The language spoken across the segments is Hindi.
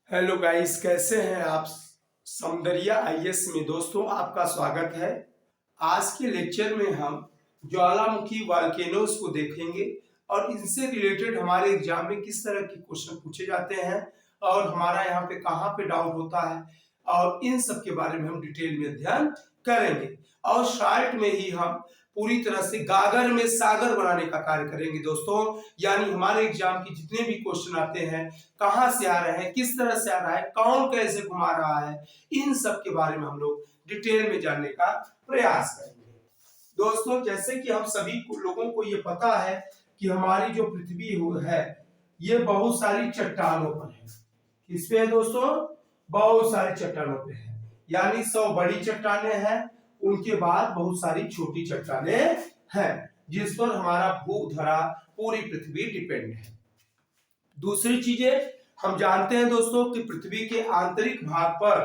हेलो गाइस, कैसे हैं आप। सौंदर्या आईएएस में दोस्तों आपका स्वागत है। आज के लेक्चर में हम ज्वालामुखी वॉल्केनोज को देखेंगे और इनसे रिलेटेड हमारे एग्जाम में किस तरह के क्वेश्चन पूछे जाते हैं और हमारा यहाँ पे कहाँ पे डाउट होता है और इन सब के बारे में हम डिटेल में अध्ययन करेंगे। और शॉर्ट में ही हम पूरी तरह से गागर में सागर बनाने का कार्य करेंगे दोस्तों। यानी हमारे एग्जाम के जितने भी क्वेश्चन आते हैं, कहाँ से आ रहे हैं, किस तरह से आ रहा है, कौन कैसे घुमा रहा है, इन सब के बारे में हम लोग डिटेल में जानने का प्रयास करेंगे दोस्तों। जैसे कि हम सभी लोगों को ये पता है कि हमारी जो पृथ्वी है ये बहुत सारी चट्टानों पर है। किस पे है दोस्तों? बहुत सारी चट्टानों पे है। यानी 100 बड़ी चट्टानें हैं, उनके बाद बहुत सारी छोटी चट्टानें हैं जिस पर हमारा भूधरा पूरी पृथ्वी डिपेंड है। दूसरी चीजें हम जानते हैं दोस्तों कि पृथ्वी के आंतरिक भाग पर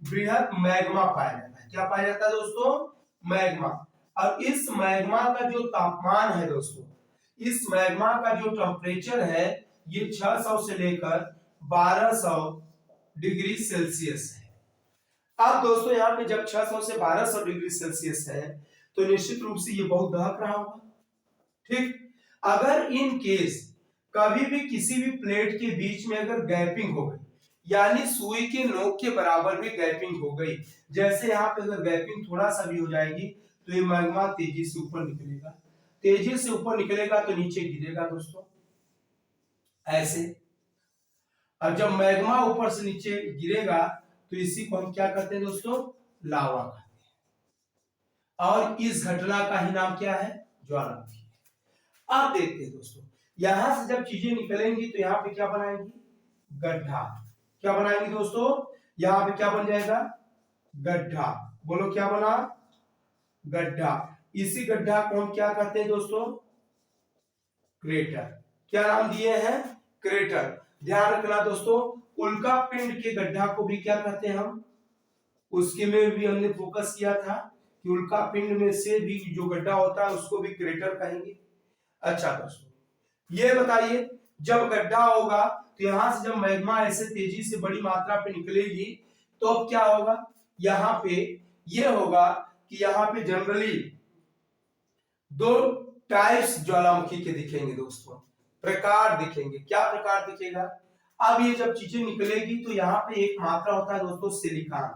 बृहद मैग्मा पाया जाता है। क्या पाया जाता है दोस्तों? मैग्मा। और इस मैग्मा का जो तापमान है दोस्तों, इस मैग्मा का जो टेम्परेचर है ये 600 से लेकर 1200 डिग्री सेल्सियस है। अब दोस्तों यहाँ पे जब 600 से 1200 डिग्री सेल्सियस है तो निश्चित रूप से ये बहुत दहक रहा होगा। ठीक, अगर इन केस कभी भी किसी भी प्लेट के बीच में अगर गैपिंग हो गई, यानी सुई के नोक के बराबर भी गैपिंग हो गई, जैसे यहाँ पे अगर गैपिंग थोड़ा सा भी हो जाएगी तो ये मैग्मा तेजी से ऊपर निकलेगा। तेजी से ऊपर निकलेगा तो नीचे गिरेगा दोस्तों, ऐसे। और जब मैग्मा ऊपर से नीचे गिरेगा तो इसी को हम क्या कहते हैं दोस्तों? लावा कहते हैं। और इस घटना का ही नाम क्या है? ज्वालामुखी। अब देखते हैं दोस्तों, यहां से जब चीजें निकलेंगी तो यहाँ पे क्या बनाएंगी? गड्ढा। क्या बनाएंगे दोस्तों? यहाँ पे क्या बन जाएगा? गड्ढा। बोलो क्या बना? गड्ढा। इसी गड्ढा को हम क्या कहते हैं दोस्तों? क्रेटर। क्या नाम दिए हैं? क्रेटर। ध्यान रखना दोस्तों, उल्का पिंड के गड्ढा को भी क्या कहते हैं हम? उसके में भी हमने फोकस किया था कि उल्का पिंड में से भी जो गड्ढा होता है उसको भी क्रेटर कहेंगे। अच्छा दोस्तों, ये बताइए, जब गड्ढा होगा तो यहां से जब मैग्मा ऐसे तेजी से बड़ी मात्रा पे निकलेगी तो अब क्या होगा? यहाँ पे ये होगा कि यहाँ पे जनरली दो टाइप्स ज्वालामुखी के दिखेंगे दोस्तों, प्रकार दिखेंगे। क्या प्रकार दिखेगा? अब ये जब चीजें निकलेगी तो यहाँ पे एक मात्रा होता है दोस्तों सिलिकॉन।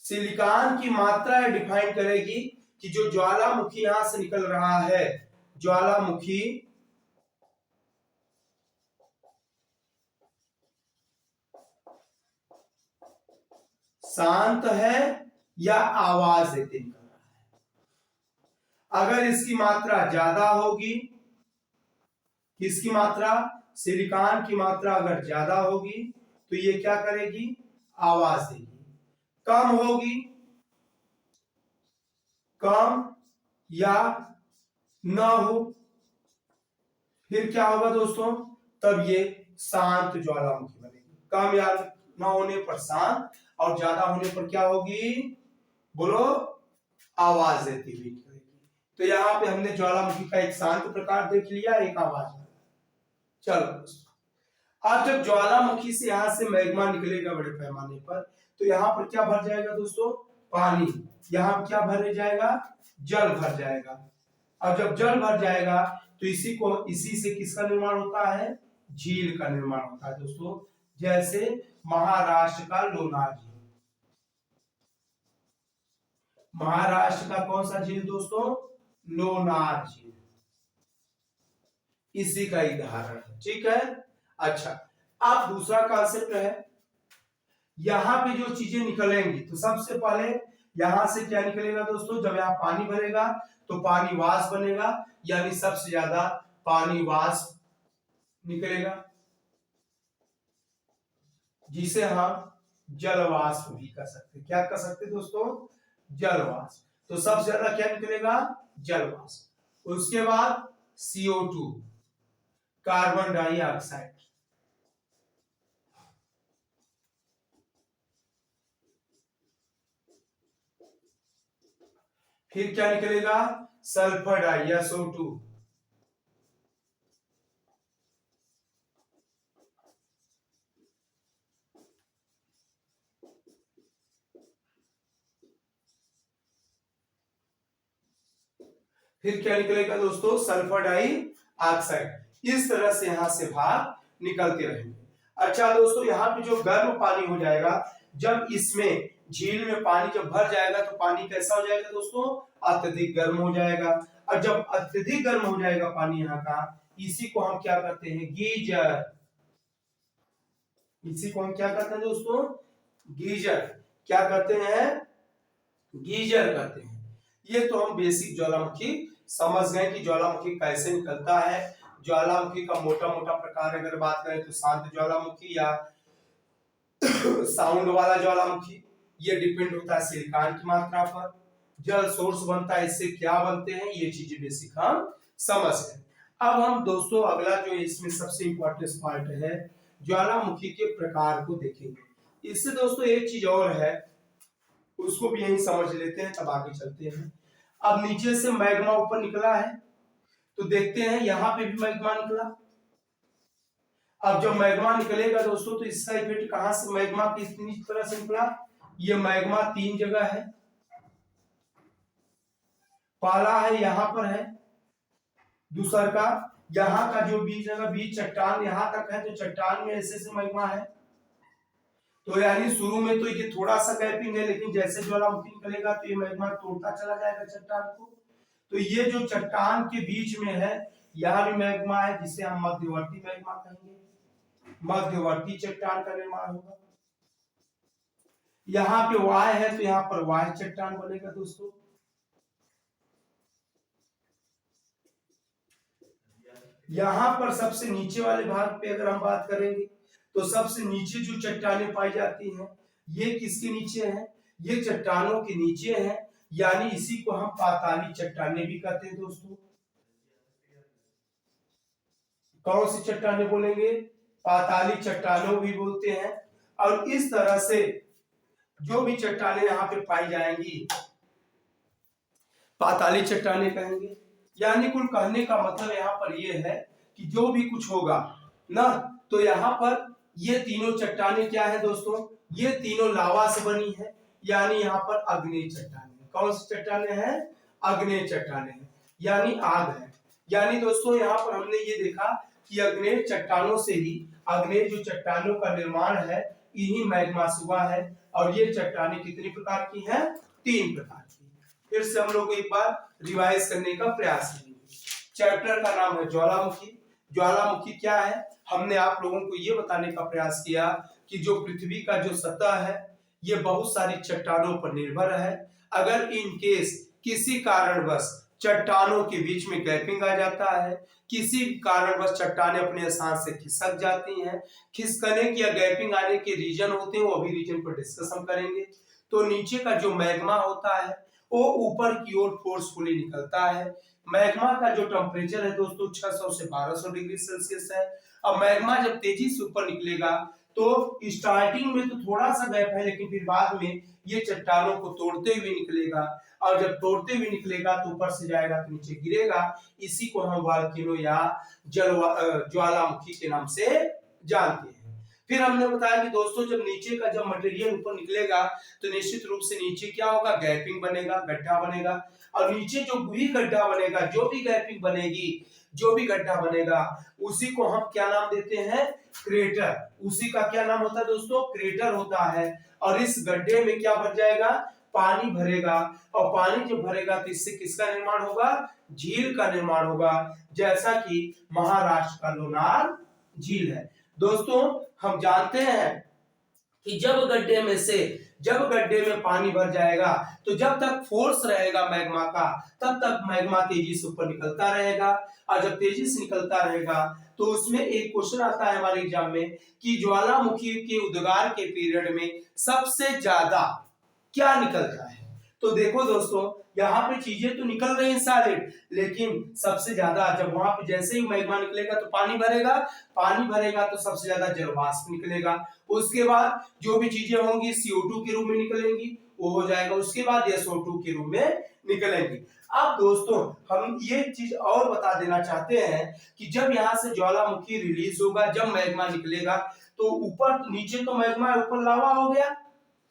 सिलिकॉन की मात्रा डिफाइन करेगी कि जो ज्वालामुखी यहां से निकल रहा है, ज्वालामुखी शांत है या आवाज देते निकल रहा है। अगर इसकी मात्रा ज्यादा होगी, किसकी मात्रा? सिलिकॉन की मात्रा अगर ज्यादा होगी तो ये क्या करेगी? आवाज देगी। कम होगी, कम या न हो, फिर क्या होगा दोस्तों? तब ये शांत ज्वालामुखी बनेगी। कम या न होने पर शांत और ज्यादा होने पर क्या होगी? बोलो, आवाज देती हुई निकलेगी। तो यहाँ पे हमने ज्वालामुखी का एक शांत प्रकार देख लिया, एक आवाज। चलो दोस्तों, अब जब ज्वालामुखी से यहां से मैग्मा निकलेगा बड़े पैमाने पर तो यहाँ पर क्या भर जाएगा दोस्तों? पानी। यहाँ क्या भर जाएगा? जल भर जाएगा। अब जब जल भर जाएगा तो इसी से किसका निर्माण होता है? झील का निर्माण होता है दोस्तों। जैसे महाराष्ट्र का लोनार झील। महाराष्ट्र का कौन सा झील दोस्तों? लोनार झील। इसी का उदाहरण है। ठीक है। अच्छा, अब दूसरा कॉन्सेप्ट है, यहां पे जो चीजें निकलेंगी तो सबसे पहले यहां से क्या निकलेगा दोस्तों? जब यहां पानी भरेगा तो पानी वाष्प बनेगा, यानी सबसे ज्यादा पानी वाष्प निकलेगा, जिसे हम जल वाष्प भी कर सकते। क्या कर सकते दोस्तों? जल वाष्प। तो सबसे ज्यादा क्या निकलेगा? जल वाष्प। उसके बाद CO2, कार्बन डाइऑक्साइड। फिर क्या निकलेगा? सल्फर डाई या SO2। फिर क्या निकलेगा दोस्तों, सल्फर डाइऑक्साइड। इस तरह से यहाँ से भाप निकलते रहेंगे। अच्छा दोस्तों, यहाँ पे जो गर्म पानी हो जाएगा, जब इसमें झील में पानी जब भर जाएगा तो पानी कैसा हो जाएगा दोस्तों, अत्यधिक गर्म हो जाएगा। और जब अत्यधिक गर्म हो जाएगा पानी यहाँ का, इसी को हम क्या करते हैं, गीजर। इसी को हम क्या करते हैं दोस्तों, गीजर। क्या करते हैं, गीजर करते हैं। ये तो हम बेसिक ज्वालामुखी समझ गए कि ज्वालामुखी कैसे निकलता है। ज्वालामुखी का मोटा मोटा प्रकार अगर बात करें तो शांत ज्वालामुखी या साउंड वाला ज्वालामुखी, ये डिपेंड होता है सिलिकॉन की मात्रा पर। जल सोर्स बनता है, इससे क्या बनते हैं, ये चीजें बेसिक हम समझ गए। अब हम दोस्तों अगला जो इसमें सबसे इंपॉर्टेंट पार्ट है, ज्वालामुखी के प्रकार को देखेंगे। इससे दोस्तों एक चीज और है, उसको भी यही समझ लेते हैं, तब आगे चलते हैं। अब नीचे से मैग्मा ऊपर निकला है, तो देखते हैं यहाँ पे भी मैग्मा निकला। अब जब मैग्मा निकलेगा दोस्तों, तो इसका इफेक्ट कहां से, मैग्मा कितनी तरह से निकला, ये मैग्मा 3 जगह है। पहला है यहाँ पर है, दूसरा का यहाँ का जो बीच जगह बीच चट्टान यहाँ तक है, तो चट्टान में ऐसे मैग्मा है। तो यानी शुरू में तो ये थोड़ा सा गैपिंग है, लेकिन जैसे ज्वालामुखी निकलेगा तो ये मैग्मा तोड़ता चला जाएगा चट्टान को। तो ये जो चट्टान के बीच में है, यहाँ भी मैग्मा है, जिसे हम मध्यवर्ती मैग्मा कहेंगे। मध्यवर्ती चट्टान का निर्माण होगा। यहाँ पे वाय है, तो यहाँ पर वाय चट्टान बनेगा दोस्तों। यहाँ पर सबसे नीचे वाले भाग पे अगर हम बात करेंगे, तो सबसे नीचे जो चट्टानें पाई जाती हैं, ये किसके नीचे हैं, ये चट्टानों के नीचे हैं। यानी इसी को हम पाताली चट्टानें भी कहते हैं दोस्तों। कौन सी चट्टानें बोलेंगे, पाताली चट्टानों भी बोलते हैं। और इस तरह से जो भी चट्टानें यहाँ पे पाई जाएंगी, पाताली चट्टानें कहेंगे। यानी कुल कहने का मतलब यहाँ पर यह है कि जो भी कुछ होगा ना, तो यहाँ पर ये तीनों चट्टानें क्या है दोस्तों, ये तीनों लावा से बनी है। यानी यहाँ पर अग्नेय चट्टानें, कौन सी चट्टानें हैं, अग्नेय चट्टानें हैं, यानी आग है। यानी दोस्तों यहाँ पर हमने ये देखा कि अग्नेय चट्टानों से ही, अग्नेय जो चट्टानों का निर्माण है, इन्हीं मैग्मा से हुआ है। और ये चट्टानें कितनी प्रकार की हैं, 3 प्रकार की। फिर से हम लोग एक बार रिवाइज करने का प्रयास करेंगे। चैप्टर का नाम है ज्वालामुखी। ज्वालामुखी क्या है, हमने आप लोगों को ये बताने का प्रयास किया कि जो पृथ्वी का जो सतह है, ये बहुत सारी चट्टानों पर निर्भर है। अगर इन केस किसी कारणवश चट्टानों के बीच में गैपिंग आ जाता है, किसी कारणवश चट्टानें अपने स्थान से खिसक जाती हैं, खिसकने की या गैपिंग आने के रीजन होते हैं, वो अभी रीजन पर डिस्कस हम करेंगे। तो नीचे का जो मैग्मा होता है, वो ऊपर की ओर फोर्सफुली निकलता है। मैग्मा का जो टेम्परेचर है दोस्तों 600 से 1200 डिग्री सेल्सियस है। अब मैग्मा जब तेजी से ऊपर निकलेगा, तो स्टार्टिंग में तो थोड़ा सा गैप है, लेकिन फिर बाद में ये चट्टानों को तोड़ते हुए निकलेगा। और जब तोड़ते हुए निकलेगा तो ऊपर से जाएगा तो नीचे गिरेगा। इसी को हम वॉल्केनो या ज्वालामुखी के नाम से जानते हैं। फिर हमने बताया कि दोस्तों जब नीचे का जब मटेरियल ऊपर निकलेगा, तो निश्चित रूप से नीचे क्या होगा, गैपिंग बनेगा, गड्ढा बनेगा। और नीचे जो भी गड्ढा बनेगा, जो भी गैपिंग बनेगी, जो भी गड्ढा बनेगा, उसी को हम क्या नाम देते हैं, क्रेटर। उसी का क्या नाम होता है दोस्तों, क्रेटर होता है। और इस गड्ढे में क्या भर जाएगा, पानी भरेगा। और पानी जब भरेगा तो इससे किसका निर्माण होगा, झील का निर्माण होगा, जैसा कि महाराष्ट्र का लोनार झील है। दोस्तों हम जानते हैं कि जब गड्ढे में पानी भर जाएगा, तो जब तक फोर्स रहेगा मैग्मा का, तब तक मैग्मा तेजी से ऊपर निकलता रहेगा। और जब तेजी से निकलता रहेगा, तो उसमें एक क्वेश्चन आता है हमारे एग्जाम में कि ज्वालामुखी के उद्गार के पीरियड में सबसे ज्यादा क्या निकलता है। तो देखो दोस्तों, यहाँ पे चीजें तो निकल रही हैं सॉलिड, लेकिन सबसे ज्यादा जब वहां पे जैसे ही मैग्मा निकलेगा तो पानी भरेगा तो सबसे ज्यादा जलवाष्प निकलेगा। उसके बाद जो भी चीजें होंगी CO2 के रूप में निकलेंगी, वो हो जाएगा। उसके बाद SO2 के रूप में निकलेंगी। अब दोस्तों हम ये चीज और बता देना चाहते हैं कि जब यहाँ से ज्वालामुखी रिलीज होगा, जब मैग्मा निकलेगा, तो ऊपर नीचे तो मैग्मा ऊपर लावा हो गया,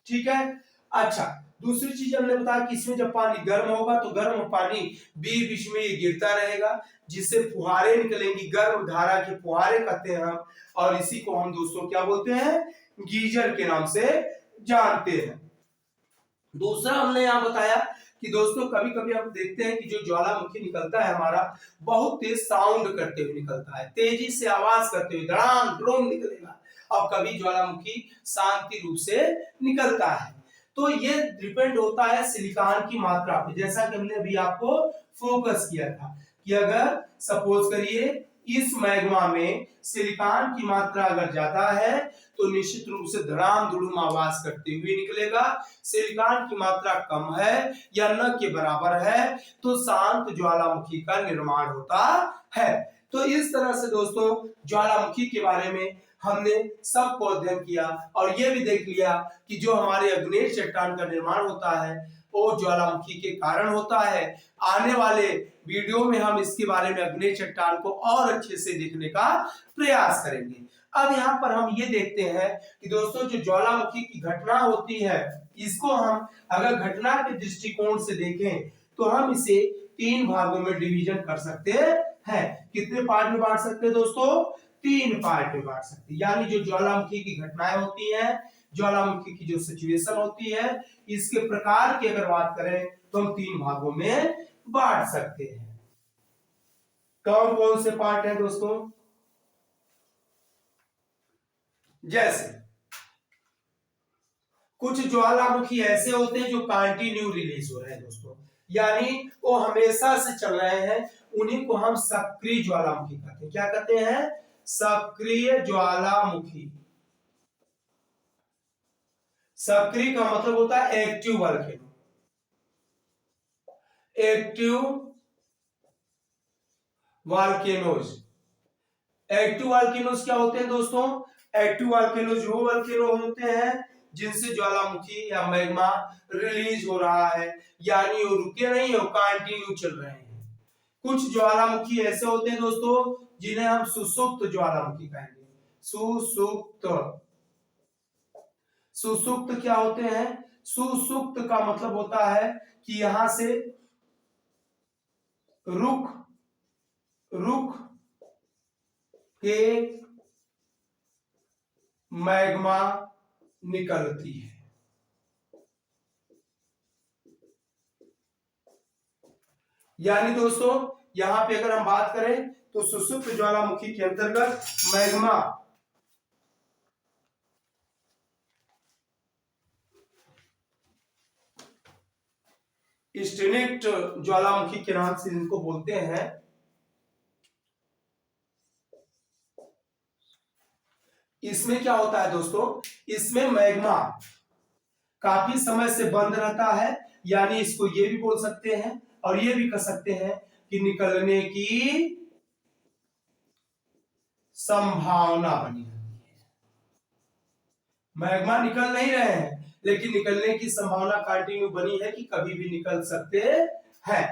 ठीक है। अच्छा, दूसरी चीज हमने बताया कि इसमें जब पानी गर्म होगा तो गर्म पानी बीच बीच में ये गिरता रहेगा, जिससे फुहारे निकलेंगी, गर्म धारा के फुहारे कहते हैं हम, और इसी को हम दोस्तों क्या बोलते हैं, गीजर के नाम से जानते हैं। दूसरा हमने यहाँ बताया कि दोस्तों कभी कभी हम देखते हैं कि जो ज्वालामुखी निकलता है हमारा, बहुत तेज साउंड करते हुए निकलता है, तेजी से आवाज करते हुए धड़ाम ड्रोम निकलेगा, और कभी ज्वालामुखी शांति रूप से निकलता है। तो ये डिपेंड होता है सिलिकॉन की मात्रा पे, जैसा कि हमने अभी आपको फोकस किया था कि अगर सपोज करिए इस मैग्मा में सिलिकॉन की मात्रा अगर ज्यादा है तो निश्चित रूप से धड़ाम धुड़ुम आवाज करते हुए निकलेगा। सिलिकॉन की मात्रा कम है या न के बराबर है तो शांत ज्वालामुखी का निर्माण होता है। तो इस तरह से दोस्तों ज्वालामुखी के बारे में हमने सबको अध्ययन किया और यह भी देख लिया कि जो हमारे अग्नेय चट्टान का निर्माण होता है वो ज्वालामुखी के कारण होता है। आने वाले वीडियो में हम इसके बारे में अग्नेय चट्टान को और अच्छे से देखने का प्रयास करेंगे। अब यहाँ पर हम ये देखते हैं कि दोस्तों जो ज्वालामुखी की घटना होती है, इसको हम अगर घटना के दृष्टिकोण से देखें तो हम इसे 3 भागों में डिवीजन कर सकते हैं। कितने पार्ट में बांट सकते हैं दोस्तों? 3 पार्ट में बांट सकते हैं। यानी जो ज्वालामुखी की घटनाएं होती हैं, ज्वालामुखी की जो सिचुएशन होती है, इसके प्रकार की अगर बात करें तो हम 3 भागों में बांट सकते हैं। कौन कौन से पार्ट है दोस्तों? जैसे कुछ ज्वालामुखी ऐसे होते हैं जो कंटिन्यू रिलीज हो रहे हैं दोस्तों, यानी वो हमेशा से चल रहे हैं, उन्हीं को हम सक्रिय ज्वालामुखी कहते हैं। क्या कहते हैं? सक्रिय ज्वालामुखी। सक्रिय का मतलब होता है active volcano. Active volcanoes. Active volcanoes क्या होते हैं दोस्तों? एक्टिव वोल्केनोज वो वोल्केनो होते हैं जिनसे ज्वालामुखी या मैग्मा रिलीज हो रहा है, यानी वो रुके नहीं है, वो कंटिन्यू चल रहे हैं। कुछ ज्वालामुखी ऐसे होते हैं दोस्तों जिन्हें हम सुसुप्त ज्वालामुखी कहेंगे। सुसुप्त। सुसुप्त क्या होते हैं? सुसुप्त का मतलब होता है कि यहां से रुक के मैग्मा निकलती है। यानी दोस्तों यहां पे अगर हम बात करें तो सुसुप्त ज्वालामुखी के अंतर्गत मैग्मा स्टेनिक्ट ज्वालामुखी के नाम से इनको बोलते हैं। इसमें क्या होता है दोस्तों? इसमें मैग्मा काफी समय से बंद रहता है, यानी इसको ये भी बोल सकते हैं और ये भी कह सकते हैं कि निकलने की संभावना बनी रहती है। मैग्मा निकल नहीं रहे हैं लेकिन निकलने की संभावना कंटिन्यू बनी है कि कभी भी निकल सकते हैं।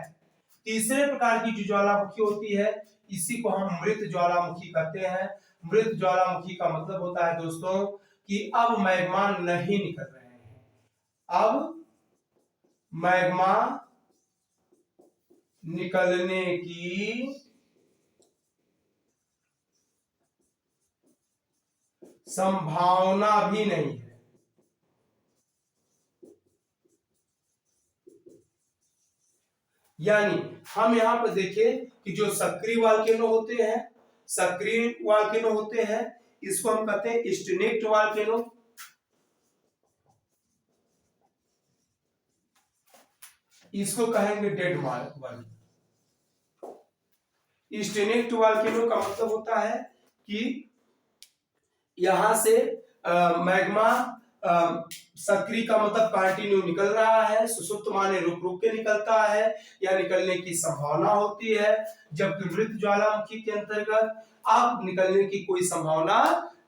तीसरे प्रकार की जो ज्वालामुखी होती है इसी को हम मृत ज्वालामुखी कहते हैं। मृत ज्वालामुखी का मतलब होता है दोस्तों कि अब मैग्मा नहीं निकल रहे हैं, अब मैग्मा निकलने की संभावना भी नहीं है। यानी हम यहां पर देखें कि जो सक्रिय वोल्केनो होते हैं, सक्रिय वोल्केनो होते हैं, इसको हम कहते हैं स्टेनिक्ट वोल्केनो। इसको कहेंगे डेड वोल्केनो। स्टेनिक्ट वोल्केनो का मतलब होता है कि यहां से मैग्मा सक्रिय का मतलब कंटिन्यू निकल रहा है, सुसुप्त माने रुक रुक के निकलता है या निकलने की संभावना होती है, जबकि मृत ज्वालामुखी के अंतर्गत अब निकलने की कोई संभावना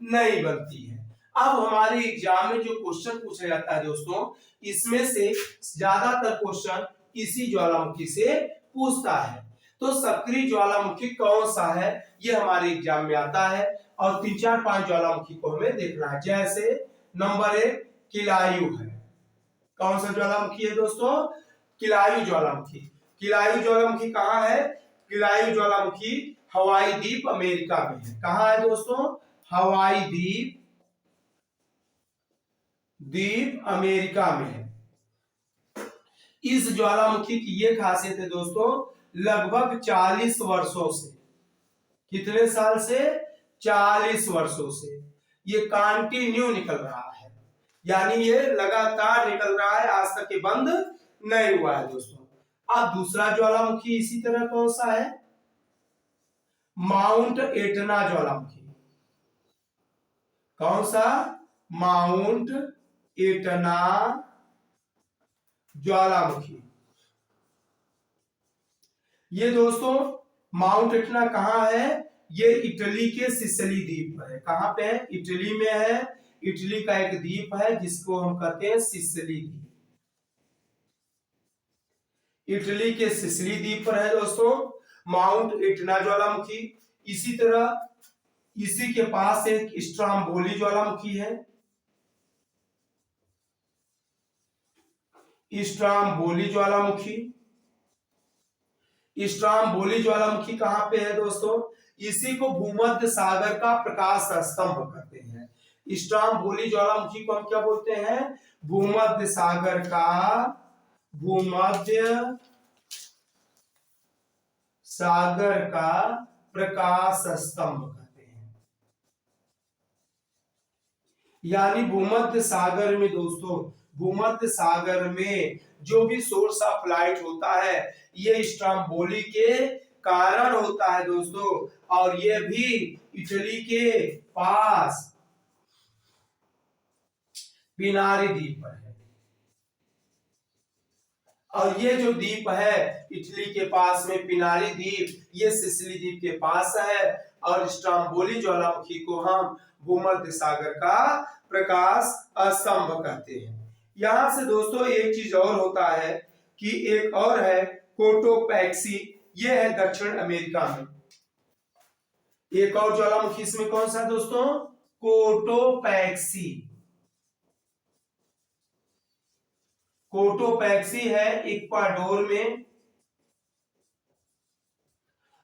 नहीं बनती है। अब हमारे एग्जाम में जो क्वेश्चन पूछा जाता है दोस्तों, इसमें से ज्यादातर क्वेश्चन इसी ज्वालामुखी से पूछता है। तो सक्रिय ज्वालामुखी कौन सा है ये हमारे एग्जाम में आता है और 3 4 5 ज्वालामुखी को हमें देखना है। जैसे नंबर 1 किलायु है, कौन सा ज्वालामुखी है दोस्तों? किलायु ज्वालामुखी। किलायु ज्वालामुखी कहाँ है? किलायु ज्वालामुखी हवाई द्वीप अमेरिका में है। कहाँ है दोस्तों? हवाई द्वीप अमेरिका में है। इस ज्वालामुखी की ये खासियत है दोस्तों, लगभग 40 वर्षों से, कितने साल से? 40 वर्षों से ये कंटिन्यू निकल रहा है, यानी ये लगातार निकल रहा है, आज तक ये बंद नहीं हुआ है दोस्तों। अब दूसरा ज्वालामुखी इसी तरह कौन सा है? माउंट एटना ज्वालामुखी। कौन सा? माउंट एटना ज्वालामुखी। ये दोस्तों माउंट एटना कहाँ है? ये इटली के सिसिली द्वीप पर है। कहाँ पे है? इटली में है। इटली का एक द्वीप है जिसको हम कहते हैं सिसिली द्वीप। इटली के सिसिली द्वीप पर है दोस्तों माउंट एटना ज्वालामुखी। इसी तरह इसी के पास एक स्ट्रोम्बोली ज्वालामुखी है। स्ट्रोम्बोली ज्वालामुखी। स्ट्रोम्बोली ज्वालामुखी कहां पे है दोस्तों? इसी को भूमध्य सागर का प्रकाश स्तंभ कहते हैं। स्ट्रोम्बोली ज्वालामुखी को हम क्या बोलते हैं? भूमध्य सागर का प्रकाश स्तंभ कहते हैं। यानी भूमध्य सागर में दोस्तों, भूमध्य सागर में जो भी सोर्स ऑफ लाइट होता है ये स्ट्रोम्बोली के कारण होता है दोस्तों। और ये भी इटली के पास पिनारी द्वीप पर है। और ये जो द्वीप है इटली के पास में पिनारी द्वीप, ये सिसिली द्वीप के पास है। और स्ट्रोम्बोली ज्वालामुखी को हम भूमध्य सागर का प्रकाश स्तंभ कहते हैं। यहां से दोस्तों एक चीज और होता है कि एक और है कोटोपैक्सी, ये है दक्षिण अमेरिका में। एक और ज्वालामुखी इसमें कौन सा दोस्तों? कोटोपैक्सी। कोटोपैक्सी है इक्वाडोर में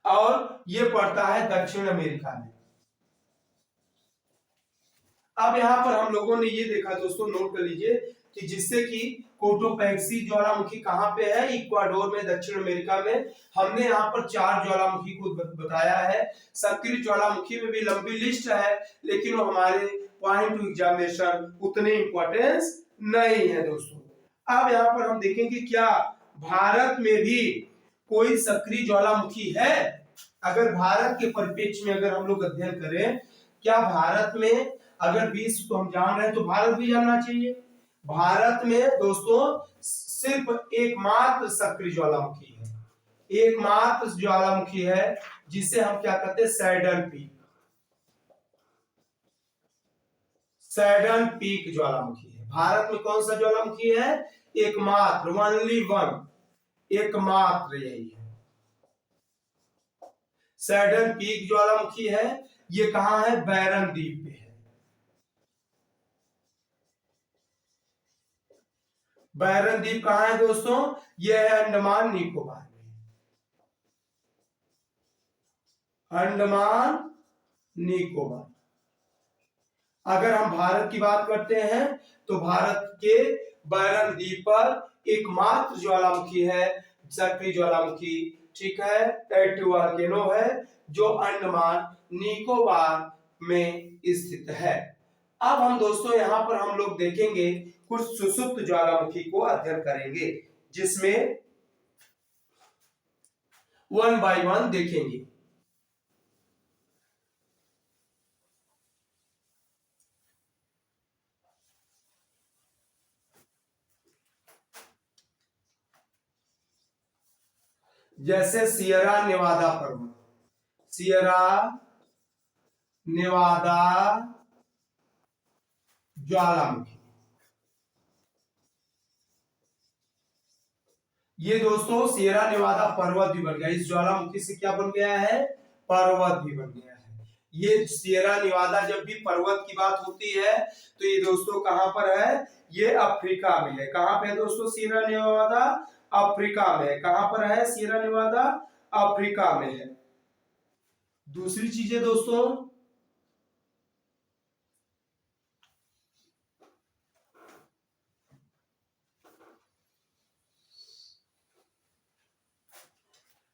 और ये पड़ता है दक्षिण अमेरिका में। अब यहां पर हम लोगों ने ये देखा दोस्तों, नोट कर लीजिए कि जिससे कि कोटोपैक्सी ज्वालामुखी कहां पे है? इक्वाडोर में, दक्षिण अमेरिका में। हमने यहाँ पर 4 ज्वालामुखी को बताया है। सक्रिय ज्वालामुखी में भी लंबी लिस्ट है, लेकिन वो हमारे पॉइंट टू एग्जामिनेशन उतने इंपॉर्टेंस नहीं है दोस्तों। अब यहाँ पर हम देखेंगे क्या भारत में भी कोई सक्रिय ज्वालामुखी है? अगर भारत के परिप्रेक्ष्य में अगर हम लोग अध्ययन करें, क्या भारत में, अगर विश्व तो हम जान रहे हैं तो भारत भी जानना चाहिए। भारत में दोस्तों सिर्फ एकमात्र सक्रिय ज्वालामुखी है, एकमात्र ज्वालामुखी है जिसे हम क्या कहते हैं? Saddened peak. सैडन पीक ज्वालामुखी है। भारत में कौन सा ज्वालामुखी है? एकमात्र, ओनली वन, एकमात्र यही है, सैडन पीक ज्वालामुखी है। ये कहां है? बैरन द्वीप पे है। बैरन द्वीप कहां है दोस्तों? ये है अंडमान निकोबार में। अंडमान निकोबार। अगर हम भारत की बात करते हैं तो भारत के बैरन द्वीप पर एकमात्र ज्वालामुखी है सक्रिय ज्वालामुखी, ठीक है, एक्टिव वोल्केनो है जो अंडमान निकोबार में स्थित है। अब हम दोस्तों यहाँ पर हम लोग देखेंगे कुछ सुषुप्त ज्वालामुखी को अध्ययन करेंगे, जिसमें 1 बाय 1 देखेंगे। जैसे सियरा नेवादा पर्वत, सियरा नेवादा ज्वालामुखी, ये दोस्तों सियरा नेवादा पर्वत भी बन गया। इस ज्वालामुखी से क्या बन गया है? पर्वत भी बन गया है। ये सियरा नेवादा, जब भी पर्वत की बात होती है तो ये दोस्तों कहां पर है, ये अफ्रीका में है। कहां पे है दोस्तों सियरा नेवादा, अफ्रीका में है। कहां पर है सियरा नेवादा, अफ्रीका में है। दूसरी चीज है दोस्तों,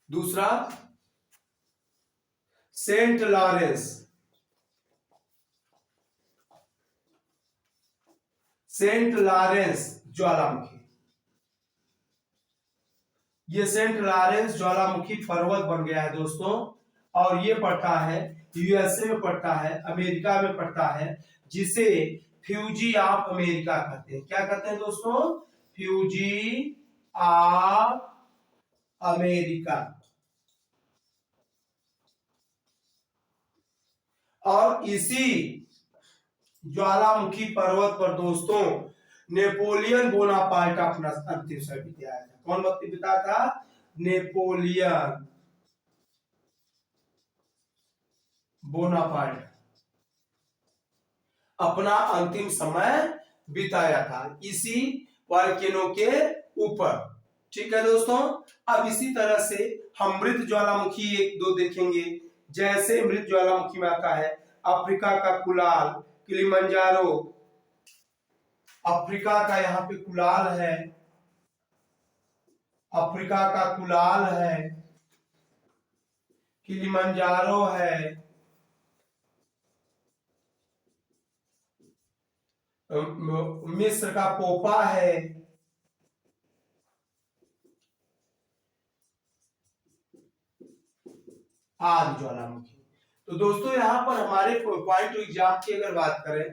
दूसरा सेंट लॉरेंस, सेंट लॉरेंस ज्वालामुखी। ये सेंट लॉरेंस ज्वालामुखी पर्वत बन गया है दोस्तों, और ये पड़ता है यूएसए में पड़ता है, अमेरिका में पड़ता है, जिसे फ्यूजी ऑफ अमेरिका कहते हैं। क्या कहते हैं दोस्तों, फ्यूजी ऑफ अमेरिका। और इसी ज्वालामुखी पर्वत पर दोस्तों नेपोलियन बोनापार्ट अपना अंतिम समय बिताया था। कौन वक्त बिताया था, नेपोलियन बोनापार्ट अपना अंतिम समय बिताया था इसी वॉल्केनो के ऊपर। ठीक है दोस्तों, अब इसी तरह से हम मृत ज्वालामुखी एक दो देखेंगे। जैसे मृत ज्वालामुखी में आता है अफ्रीका का कुलाल, किलिमंजारो, अफ्रीका का यहाँ पे कुलाल है, अफ्रीका का कुलाल है, किलिमंजारो है, मिस्र का पोपा है, आदि ज्वालामुखी। तो दोस्तों यहाँ पर हमारे पॉइंट टू एग्जाम की अगर बात करें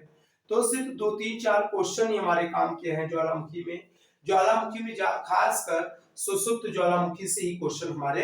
तो सिर्फ 2-3-4 क्वेश्चन ही हमारे काम के हैं ज्वालामुखी में। ज्वालामुखी में खासकर सुषुप्त ज्वालामुखी से ही क्वेश्चन हमारे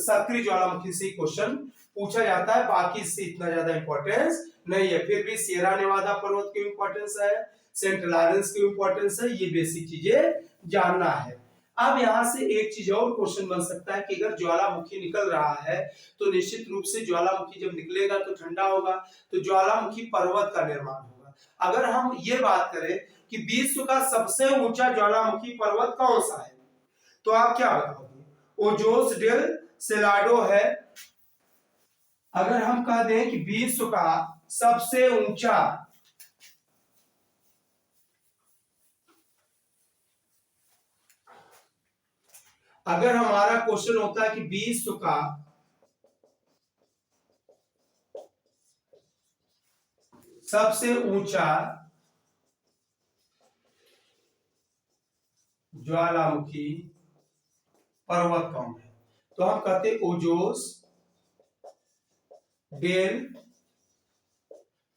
सक्रिय ज्वालामुखी से ही क्वेश्चन पूछा जाता है, बाकी इससे इतना ज्यादा इंपॉर्टेंस नहीं है। फिर भी सियरा नेवादा पर्वत की इंपॉर्टेंस है, सेंट लॉरेंस की इंपॉर्टेंस है, ये बेसिक चीजें जानना है। अब यहां से एक चीज और क्वेश्चन बन सकता है कि अगर ज्वालामुखी निकल रहा है तो निश्चित रूप से ज्वालामुखी जब निकलेगा तो ठंडा होगा, तो ज्वालामुखी पर्वत का निर्माण होगा। अगर हम ये बात करें कि विश्व का सबसे ऊंचा ज्वालामुखी पर्वत कौन सा है, तो आप क्या बताओगे, ओजोस डेल सेलाडो है। अगर हम कह दें कि विश्व का सबसे ऊंचा अगर हमारा क्वेश्चन होता है कि विश्व का सबसे ऊंचा ज्वालामुखी पर्वत कौन है, तो हम कहते ओजोस डेल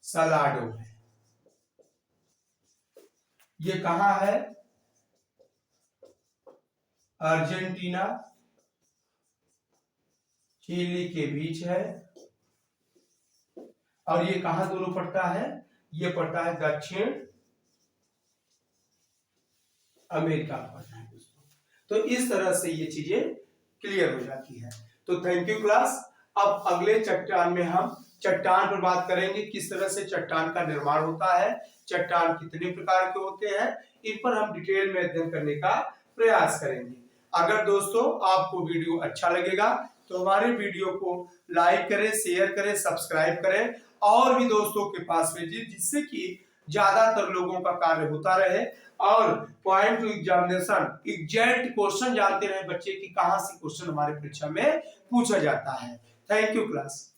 सलाडो है। ये कहां है, अर्जेंटीना चिली के बीच है। और ये कहां दोनों पड़ता है, ये पड़ता है दक्षिण अमेरिका पड़ता है दोस्तों। तो इस तरह से ये चीजें क्लियर हो जाती है। तो थैंक यू क्लास। अब अगले चट्टान में हम चट्टान पर बात करेंगे, किस तरह से चट्टान का निर्माण होता है, चट्टान कितने प्रकार के होते हैं, इन पर हम डिटेल में अध्ययन करने का प्रयास करेंगे। अगर दोस्तों आपको वीडियो अच्छा लगेगा तो हमारे वीडियो को लाइक करें, शेयर करें, सब्सक्राइब करें और भी दोस्तों के पास भेजिए, जिससे कि ज्यादातर लोगों का कार्य होता रहे और point two examination exact question जानते रहे बच्चे कि कहां से क्वेश्चन हमारे परीक्षा में पूछा जाता है। Thank you class.